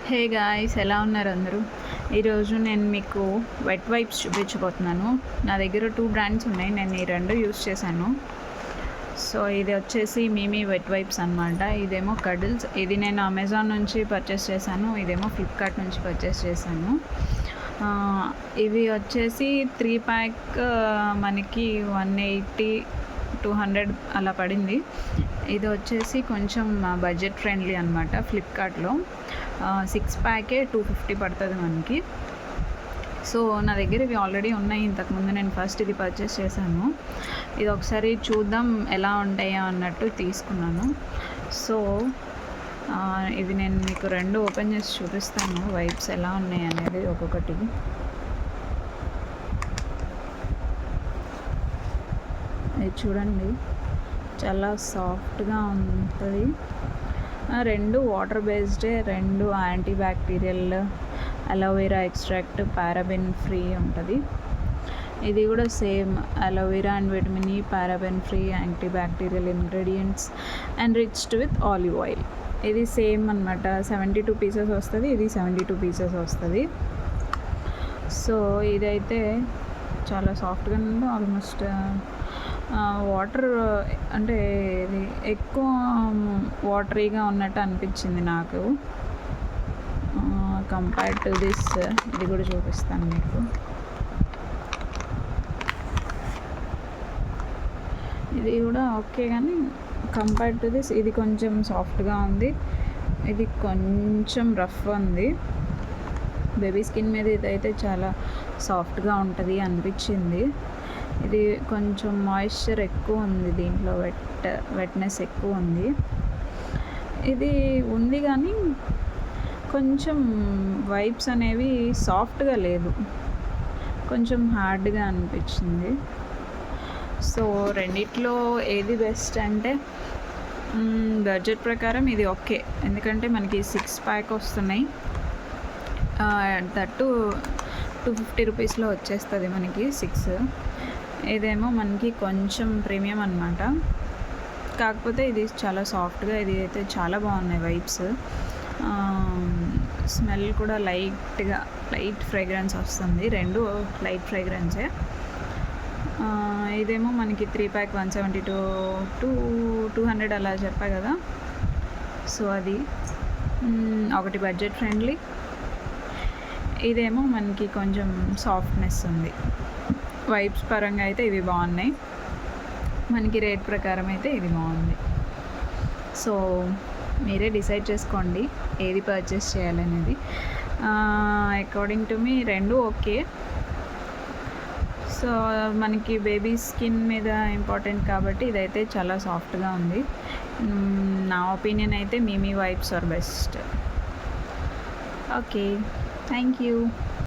Hey guys, ఎలా ఉన్నారు అందరూ? ఈరోజు నేను మీకు వెట్ వైప్స్ చూపించబోతున్నాను. నా దగ్గర 2 బ్రాండ్స్ ఉన్నాయి. నేను ఈ 2 యూస్ చేశాను. సో ఇది వచ్చేసి మీమీ వెట్ వైప్స్ అనమాట. ఇదేమో కడిల్స్. ఇది నేను అమెజాన్ నుంచి పర్చేస్ చేశాను. ఇదేమో ఫ్లిప్కార్ట్ నుంచి పర్చేస్ చేశాను. ఇవి వచ్చేసి 3 ప్యాక్ మనకి 180 200 అలా పడింది. ఇది వచ్చేసి కొంచెం బడ్జెట్ ఫ్రెండ్లీ అనమాట. ఫ్లిప్కార్ట్లో 6 ప్యాకే 250 పడుతుంది మనకి. సో నా దగ్గర ఇవి ఆల్రెడీ ఉన్నాయి. ఇంతకుముందు నేను ఫస్ట్ ఇది పర్చేస్ చేశాను. ఇది ఒకసారి చూద్దాం ఎలా ఉంటాయో అన్నట్టు తీసుకున్నాను. సో ఇవి నేను మీకు 2 ఓపెన్ చేసి చూపిస్తాను, వైప్స్ ఎలా ఉన్నాయి అనేది ఒక్కొక్కటి. ఇది చూడండి, చాలా సాఫ్ట్గా ఉంటుంది. 2 వాటర్ బేస్డే, 2 antibacterial, aloe vera extract, paraben free ఉంటుంది. ఇది కూడా same aloe vera and vitamin E, paraben free, antibacterial ingredients and riched with olive oil. ఇది సేమ్ అనమాట. 72 పీసెస్ వస్తుంది. ఇది 72 పీసెస్ వస్తుంది. సో ఇదైతే చాలా సాఫ్ట్గా ఉంది. ఆల్మోస్ట్ వాటర్ అంటే ఇది ఎక్కువ వాటరీగా ఉన్నట్టు అనిపించింది నాకు కంపేర్డ్ టు దిస్. ఇది కూడా చూపిస్తాను మీకు. ఇది కూడా ఓకే, కానీ కంపేర్డ్ టు దిస్ ఇది కొంచెం సాఫ్ట్గా ఉంది. ఇది కొంచెం రఫ్ ఉంది. బేబీ స్కిన్ మీద ఇదైతే చాలా సాఫ్ట్గా ఉంటుంది అనిపించింది. ఇది కొంచెం మాయిశ్చర్ ఎక్కువ ఉంది, దీంట్లో వెట్నెస్ ఎక్కువ ఉంది. ఇది ఉంది కానీ కొంచెం వైప్స్ అనేవి సాఫ్ట్గా లేదు, కొంచెం హార్డ్గా అనిపించింది. సో రెండిట్లో ఏది బెస్ట్ అంటే బడ్జెట్ ప్రకారం ఇది ఓకే, ఎందుకంటే మనకి 6 ప్యాక్ వస్తున్నాయి. దట్టు 250 రూపీస్లో వచ్చేస్తుంది మనకి 6. ఇదేమో మనకి కొంచెం ప్రీమియం అనమాట. కాకపోతే ఇది చాలా సాఫ్ట్గా, ఇది అయితే చాలా బాగున్నాయి వైప్స్. స్మెల్ కూడా లైట్ ఫ్రేగ్రెన్స్ వస్తుంది. 2 లైట్ ఫ్రేగ్రెన్సే. ఇదేమో మనకి 3 ప్యాక్ 172 to 200 అలా చెప్పా కదా. సో అది ఒకటి బడ్జెట్ ఫ్రెండ్లీ, ఇదేమో మనకి కొంచెం సాఫ్ట్నెస్ ఉంది. వైప్స్ పరంగా అయితే ఇవి బాగున్నాయి, మనకి రేట్ ప్రకారం అయితే ఇది బాగుంది. సో మీరే డిసైడ్ చేసుకోండి ఏది పర్చేస్ చేయాలనేది. అకార్డింగ్ టు మీ 2 ఓకే. సో మనకి బేబీ స్కిన్ మీద ఇంపార్టెంట్ కాబట్టి ఇదైతే చాలా సాఫ్ట్గా ఉంది. నా ఒపీనియన్ అయితే MeeMee wipes are best. Okay, thank you.